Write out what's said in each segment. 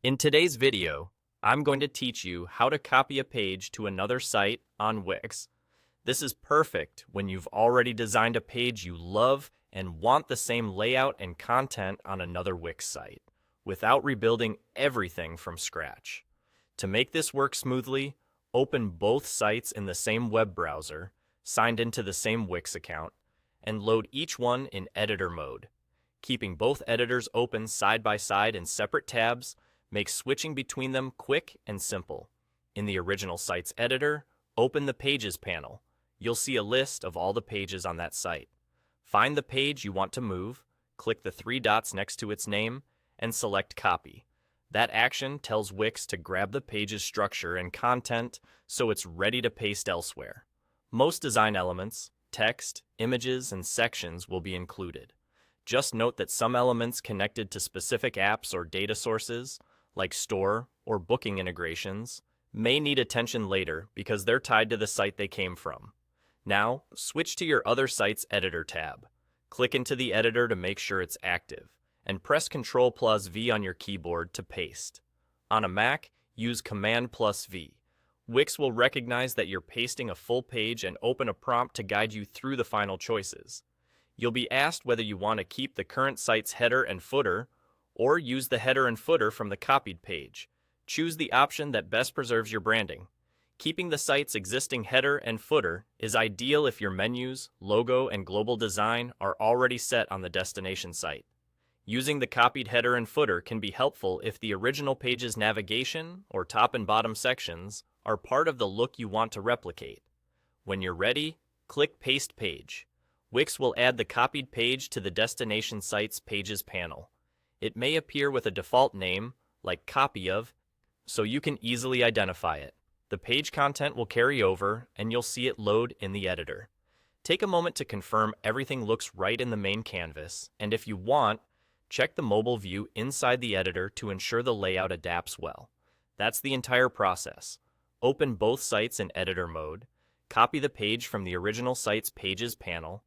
In today's video, I'm going to teach you how to copy a page to another site on Wix. This is perfect when you've already designed a page you love and want the same layout and content on another Wix site, without rebuilding everything from scratch. To make this work smoothly, open both sites in the same web browser, signed into the same Wix account, and load each one in editor mode. Keeping both editors open side by side in separate tabs makes switching between them quick and simple. In the original site's editor, open the Pages panel. You'll see a list of all the pages on that site. Find the page you want to move, click the three dots next to its name, and select Copy. That action tells Wix to grab the page's structure and content so it's ready to paste elsewhere. Most design elements, text, images, and sections will be included. Just note that some elements connected to specific apps or data sources, like store or booking integrations, may need attention later because they're tied to the site they came from. Now, switch to your other site's editor tab. Click into the editor to make sure it's active, and press Ctrl+V on your keyboard to paste. On a Mac, use Command+V. Wix will recognize that you're pasting a full page and open a prompt to guide you through the final choices. You'll be asked whether you want to keep the current site's header and footer, or use the header and footer from the copied page. Choose the option that best preserves your branding. Keeping the site's existing header and footer is ideal if your menus, logo, and global design are already set on the destination site. Using the copied header and footer can be helpful if the original page's navigation or top and bottom sections are part of the look you want to replicate. When you're ready, click Paste Page. Wix will add the copied page to the destination site's Pages panel. It may appear with a default name, like Copy of, so you can easily identify it. The page content will carry over, and you'll see it load in the editor. Take a moment to confirm everything looks right in the main canvas, and if you want, check the mobile view inside the editor to ensure the layout adapts well. That's the entire process. Open both sites in editor mode, copy the page from the original site's Pages panel,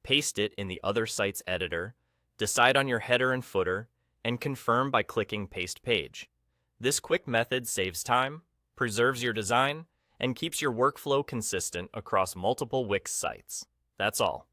paste it in the other site's editor, decide on your header and footer, and confirm by clicking Paste Page. This quick method saves time, preserves your design, and keeps your workflow consistent across multiple Wix sites. That's all.